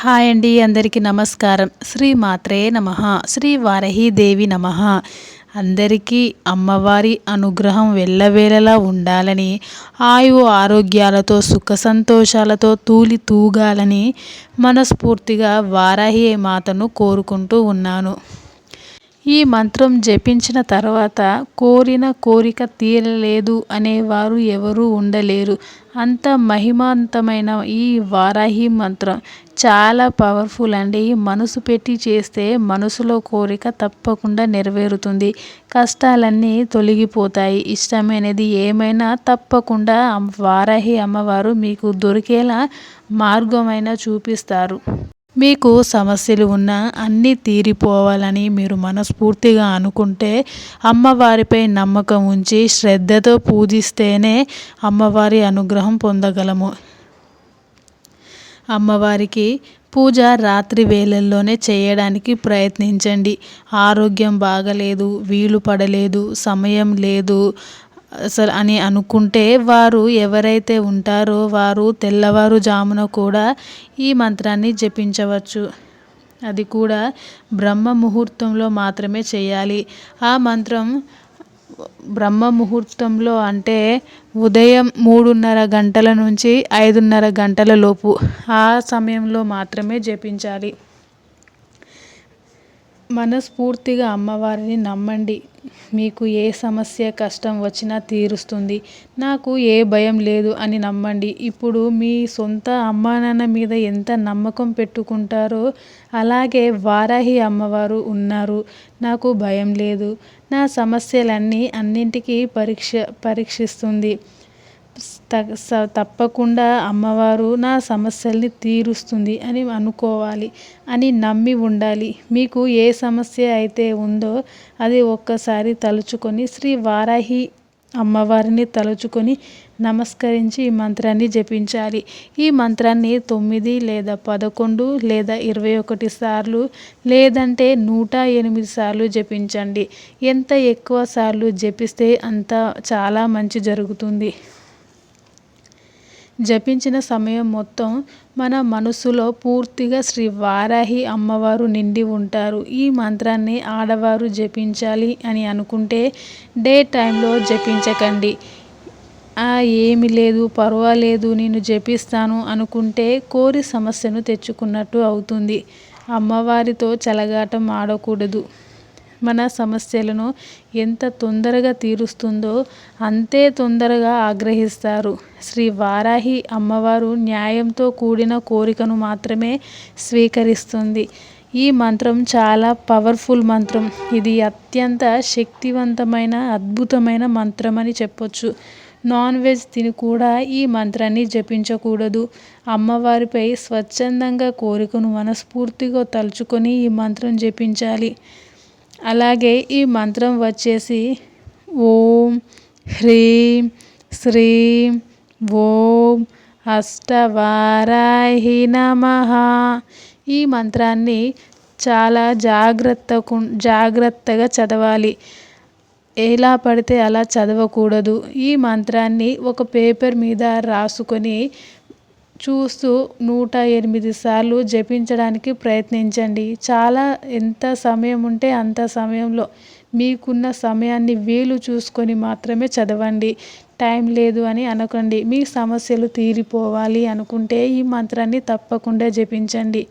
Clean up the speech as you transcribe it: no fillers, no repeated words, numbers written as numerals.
Hi అండి, అందరికీ నమస్కారం. శ్రీ మాత్రే నమః. శ్రీ వారాహీదేవి నమః. అందరికీ అమ్మవారి అనుగ్రహం వెళ్ళవేళలా ఉండాలని, ఆయు ఆరోగ్యాలతో సుఖ సంతోషాలతో తూలి తూగాలని మనస్ఫూర్తిగా వారాహి మాతను కోరుకుంటూ ఉన్నాను. ఈ మంత్రం జపించిన తర్వాత కోరిన కోరిక తీరలేదు అనేవారు ఎవరూ ఉండలేరు. అంత మహిమాంతమైన ఈ వారాహి మంత్రం చాలా పవర్ఫుల్ అండి. మనసు పెట్టి చేస్తే మనసులో కోరిక తప్పకుండా నెరవేరుతుంది. కష్టాలన్నీ తొలగిపోతాయి. ఇష్టమైనది ఏమైనా తప్పకుండా వారాహి అమ్మవారు మీకు దొరికేలా మార్గమైనా చూపిస్తారు. మీకు సమస్యలు ఉన్నా అన్నీ తీరిపోవాలని మీరు మనస్ఫూర్తిగా అనుకుంటే, అమ్మవారిపై నమ్మకం ఉంచి శ్రద్ధతో పూజిస్తేనే అమ్మవారి అనుగ్రహం పొందగలము. అమ్మవారికి పూజ రాత్రి వేళల్లోనే చేయడానికి ప్రయత్నించండి. ఆరోగ్యం బాగలేదు, వీలు పడలేదు, సమయం లేదు అసలు అని అనుకుంటే వారు ఎవరైతే ఉంటారో వారు తెల్లవారుజామున కూడా ఈ మంత్రాన్ని జపించవచ్చు. అది కూడా బ్రహ్మ ముహూర్తంలో మాత్రమే చేయాలి. ఆ మంత్రం బ్రహ్మ ముహూర్తంలో అంటే ఉదయం 3:30 గంటల నుంచి 5:30 గంటల లోపు ఆ సమయంలో మాత్రమే జపించాలి. మనస్ఫూర్తిగా అమ్మవారిని నమ్మండి. మీకు ఏ సమస్య కష్టం వచ్చినా తీరుస్తుంది. నాకు ఏ భయం లేదు అని నమ్మండి. ఇప్పుడు మీ సొంత అమ్మా నాన్న మీద ఎంత నమ్మకం పెట్టుకుంటారో అలాగే వారాహి అమ్మవారు ఉన్నారు. నాకు భయం లేదు, నా సమస్యలన్నీ అన్నింటికీ పరీక్షిస్తుంది, తప్పకుండా అమ్మవారు నా సమస్యల్ని తీరుస్తుంది అని అనుకోవాలి, అని నమ్మి ఉండాలి. మీకు ఏ సమస్య అయితే ఉందో అది ఒక్కసారి తలుచుకొని శ్రీ వారాహి అమ్మవారిని తలుచుకొని నమస్కరించి ఈ మంత్రాన్ని జపించాలి. ఈ మంత్రాన్ని 9 లేదా 11 లేదా 21 సార్లు లేదంటే 108 సార్లు జపించండి. ఎంత ఎక్కువ సార్లు జపిస్తే అంత చాలా మంచి జరుగుతుంది. జపించిన సమయం మొత్తం మన మనసులో పూర్తిగా శ్రీ వారాహి అమ్మవారు నిండి ఉంటారు. ఈ మంత్రాన్ని ఆడవారు జపించాలి అని అనుకుంటే డే టైంలో జపించకండి. ఏమి లేదు, పర్వాలేదు, నేను జపిస్తాను అనుకుంటే కోరి సమస్యను తెచ్చుకున్నట్టు అవుతుంది. అమ్మవారితో చెలగాటం ఆడకూడదు. మన సమస్యలను ఎంత తొందరగా తీరుస్తుందో అంతే తొందరగా ఆగ్రహిస్తారు. శ్రీ వారాహి అమ్మవారు న్యాయంతో కూడిన కోరికను మాత్రమే స్వీకరిస్తుంది. ఈ మంత్రం చాలా పవర్ఫుల్ మంత్రం. ఇది అత్యంత శక్తివంతమైన అద్భుతమైన మంత్రం అని చెప్పొచ్చు. నాన్ వెజ్ తిని కూడా ఈ మంత్రాన్ని జపించకూడదు. అమ్మవారిపై స్వచ్ఛందంగా కోరికను మనస్ఫూర్తిగా తలుచుకొని ఈ మంత్రం జపించాలి. అలాగే ఈ మంత్రం వచ్చేసి ఓం హ్రీం శ్రీం ఓం అష్టవారాహి నమః. ఈ మంత్రాన్ని చాలా జాగ్రత్తగా చదవాలి. ఎలా పడితే అలా చదవకూడదు. ఈ మంత్రాన్ని ఒక పేపర్ మీద రాసుకొని చూస్తూ 108 సార్లు జపించడానికి ప్రయత్నించండి. ఎంత సమయం ఉంటే అంత సమయంలో మీకున్న సమయాన్ని వీలు చూసుకొని మాత్రమే చదవండి. టైం లేదు అని అనకండి. మీ సమస్యలు తీరిపోవాలి అనుకుంటే ఈ మంత్రాన్ని తప్పకుండా జపించండి.